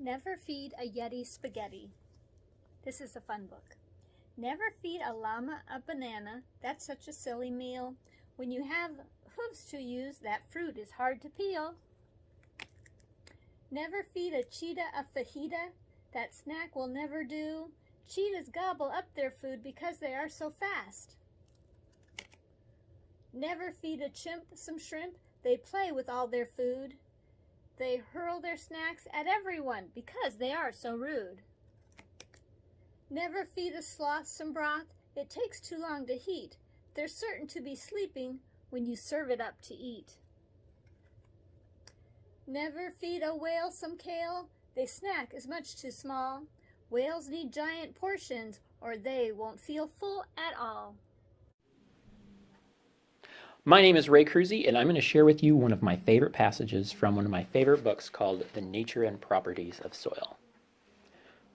Never feed a Yeti spaghetti. This is a fun book. Never feed a llama a banana. That's such a silly meal. When you have hooves to use, that fruit is hard to peel. Never feed a cheetah a fajita. That snack will never do. Cheetahs gobble up their food because they are so fast. Never feed a chimp some shrimp. They play with all their food. They hurl their snacks at everyone because they are so rude. Never feed a sloth some broth. It takes too long to heat. They're certain to be sleeping when you serve it up to eat. Never feed a whale some kale. They snack is much too small. Whales need giant portions or they won't feel full at all. My name is Ray Cruzy, and I'm going to share with you one of my favorite passages from one of my favorite books called The Nature and Properties of Soil.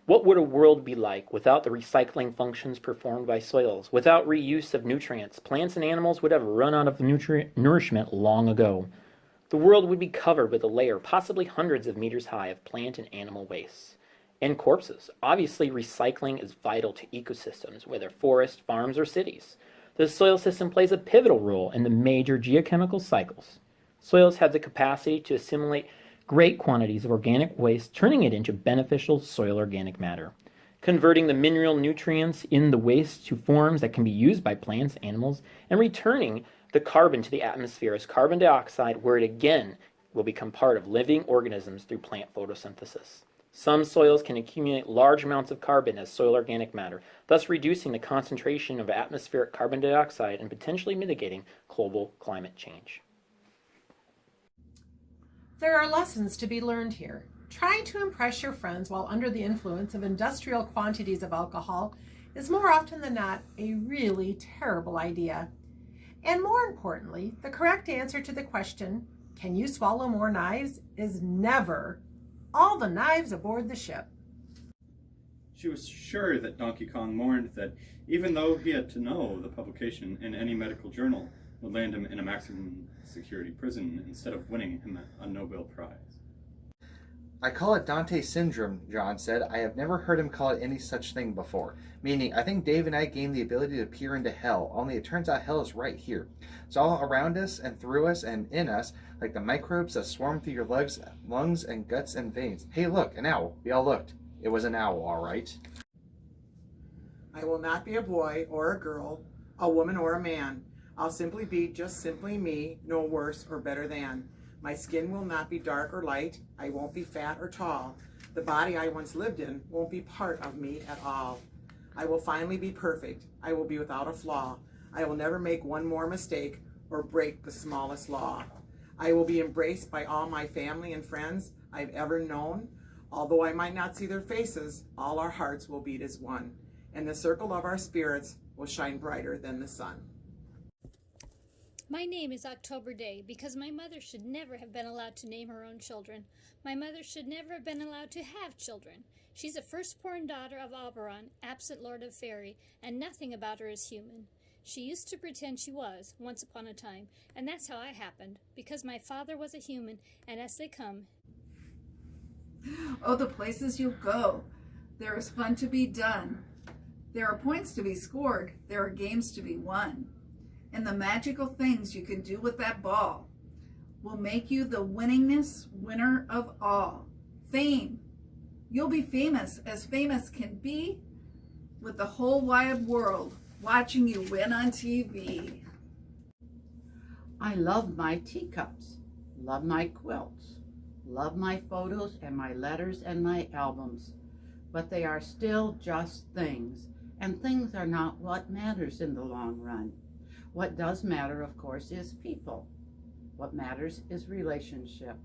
What would a world be like without the recycling functions performed by soils? Without reuse of nutrients, plants and animals would have run out of nourishment long ago. The world would be covered with a layer, possibly hundreds of meters high, of plant and animal wastes. And corpses. Obviously, recycling is vital to ecosystems, whether forests, farms, or cities. The soil system plays a pivotal role in the major geochemical cycles. Soils have the capacity to assimilate great quantities of organic waste, turning it into beneficial soil organic matter, converting the mineral nutrients in the waste to forms that can be used by plants, animals, and returning the carbon to the atmosphere as carbon dioxide, where it again will become part of living organisms through plant photosynthesis. Some soils can accumulate large amounts of carbon as soil organic matter, thus reducing the concentration of atmospheric carbon dioxide and potentially mitigating global climate change. There are lessons to be learned here. Trying to impress your friends while under the influence of industrial quantities of alcohol is more often than not a really terrible idea. And more importantly, the correct answer to the question, can you swallow more knives, is never all the knives aboard the ship. She was sure that Donkey Kong mourned that even though he had to know the publication in any medical journal would land him in a maximum security prison instead of winning him a Nobel Prize. I call it Dante syndrome, John said. I have never heard him call it any such thing before. Meaning, I think Dave and I gained the ability to peer into hell, only it turns out hell is right here. It's all around us and through us and in us, like the microbes that swarm through your lungs and guts and veins. Hey look, an owl. We all looked. It was an owl, all right. I will not be a boy or a girl, a woman or a man. I'll simply be just simply me, no worse or better than. My skin will not be dark or light. I won't be fat or tall. The body I once lived in won't be part of me at all. I will finally be perfect. I will be without a flaw. I will never make one more mistake or break the smallest law. I will be embraced by all my family and friends I've ever known. Although I might not see their faces, all our hearts will beat as one, and the circle of our spirits will shine brighter than the sun. My name is October Day because my mother should never have been allowed to name her own children. My mother should never have been allowed to have children. She's a firstborn daughter of Oberon, absent Lord of Fairy, and nothing about her is human. She used to pretend she was, once upon a time, and that's how I happened, because my father was a human, and as they come. Oh, the places you'll go. There is fun to be done. There are points to be scored. There are games to be won. And the magical things you can do with that ball will make you the winningest winner of all. Fame. You'll be famous as famous can be, with the whole wide world watching you win on TV. I love my teacups, love my quilts, love my photos and my letters and my albums, but they are still just things, and things are not what matters in the long run. What does matter, of course, is people. What matters is relationship.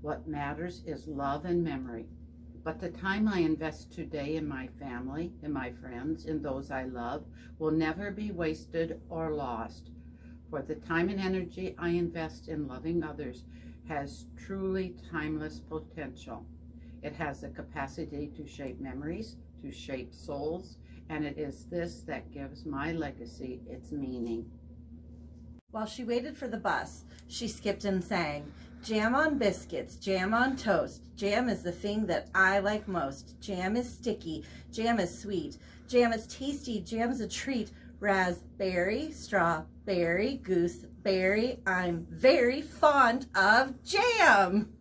What matters is love and memory. But the time I invest today in my family, in my friends, in those I love, will never be wasted or lost. For the time and energy I invest in loving others has truly timeless potential. It has the capacity to shape memories, to shape souls, and it is this that gives my legacy its meaning. While she waited for the bus, she skipped and sang, "Jam on biscuits, jam on toast. Jam is the thing that I like most. Jam is sticky, jam is sweet. Jam is tasty, jam's a treat. Raspberry, strawberry, gooseberry. I'm very fond of jam."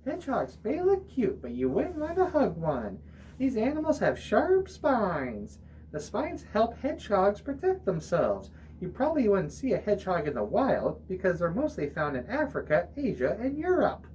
Hedgehogs may look cute, but you wouldn't want to hug one. These animals have sharp spines. The spines help hedgehogs protect themselves. You probably wouldn't see a hedgehog in the wild because they're mostly found in Africa, Asia, and Europe.